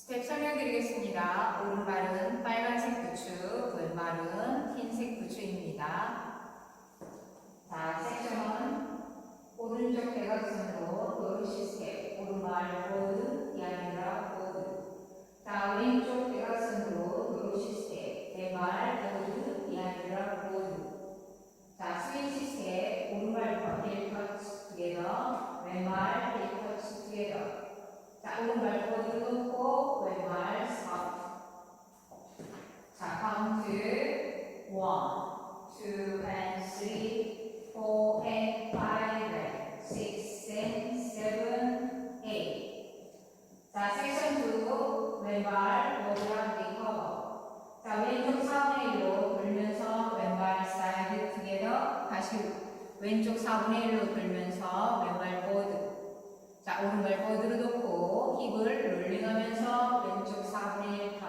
스텝 설명드리겠습니다. 오른발은 빨간색 부츠, 왼발은 흰색 부츠입니다. 자, 섹션은 오른쪽 대각선으로 도르시 스텝, 오른발 보드, 이하니라 보드. 자, 왼쪽 대각선으로 도르시 스텝, 왼발 보드, 이하니라 보드. 자, 스위치 스텝, 오른발 힐 터치 투게더, 왼발 힐 터치 투게더. 자, 오른발 보드 놓고 왼발 스톱. 자, 카운트 1, 2 and 3, 4 and 5 and 6 and 7, 8. 자, 섹션 2 왼발 보드랑 리커버. 자, 왼쪽 4분의 1로 돌면서 왼발 사이드 투게더. 다시 왼쪽 4분의 1로 돌면서 왼발 보드. 자, 오른발 보드를 놓고 힙을 롤링하면서 왼쪽 4분의 1 턴.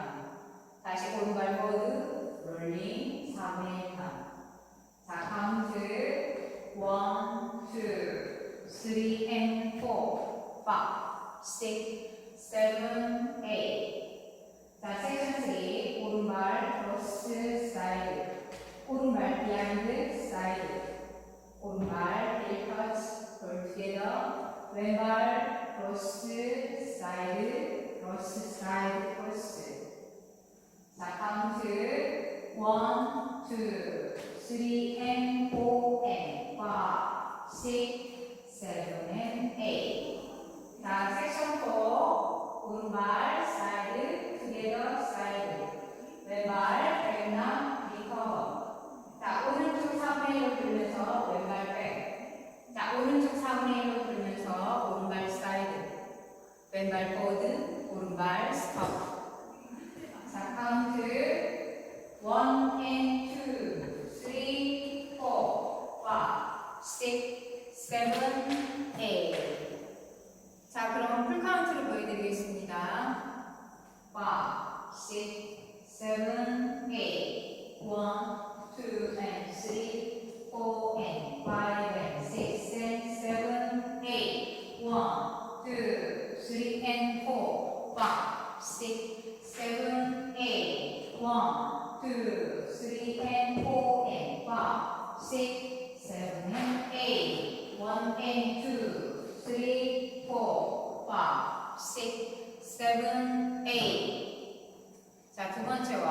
다시 오른발 보드 롤링 4분의 1 턴. 자, 카운트 1, 2, 3 and 4, 5, 6, 7, 8. 자, 섹션 3 오른발 크로스 사이드, 오른발 비하인드 사이드, 오른발 힐 터치 볼 투게더. 왼발 크로스 사이드 크로스 사이드 크로스. 자, 카운트 1, 2, 3 and 4 and 5, 6, 7 and 8. 자, 섹션 4 오른발 사이드 투게더 사이드, 왼발 백락 리커버. 자, 오른쪽 4분의 1로 돌면서 왼발 백. 자, 오른쪽 4분의 1로 돌면서 오른발 사이드, 왼발 보드, 오른발 스톱. 자, 카운트 1 and 2, 3, 4, 5, 6, 7, 8. 자, 그럼 풀 카운트를 보여드리겠습니다. 5, 6, 7, 8. 1, 2 and 3, 4 and 5 and 6 and 7, 8. 1, 2, 3 and 4, 5, 6, 7, 8. 1, 2, 3 and 4 and 5, 6, 7 and 8. 1 and 2, 3, 4, 5, 6, 7, 8. 자, 두 번째 월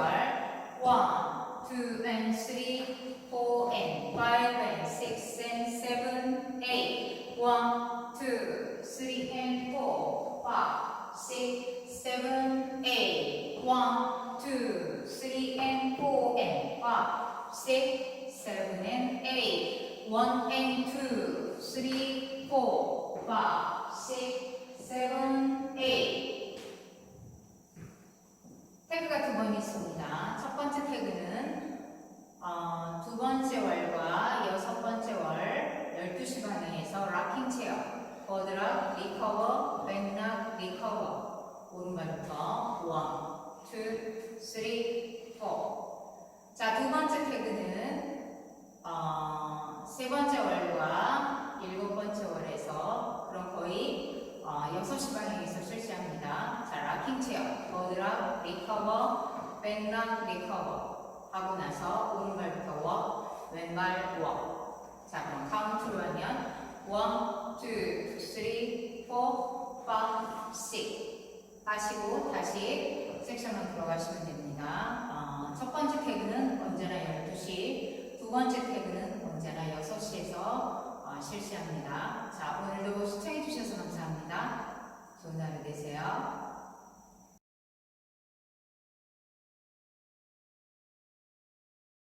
1, 2 and 3, 4 and 5 and 6 and 7, 8. 1, 2, 3 and 4, 5, 6, 7, 8. 1, 2, 3 and 4 and 5, 6, 7 and 8. 1 and 2, 3, 4, 5, 6, 7, 8. 태그가 두 번 있습니다. 첫 번째 태그는 두 번째 월과 여섯 번째 월 12시 방향에서 락킹 체어, 버드락, 리커버, 백락, 리커버. 오른발부터 1, 2, 3, 4. 자, 두 번째 태그는 세 번째 월과 일곱 번째 월에서 그럼 거의 6시 방향에서 실시합니다. 자, 락킹 체어, 버드락, 리커버, 백락, 리커버 하고 나서 오른발부터 워, 왼발 워. 자, 그럼 카운트로 하면 1, 2, 3, 4, 5, 6 하시고 다시 섹션으로 들어가시면 됩니다. 첫 번째 태그는 언제나 12시, 두 번째 태그는 언제나 6시에서 실시합니다. 자, 오늘도 시청해 주셔서 감사합니다.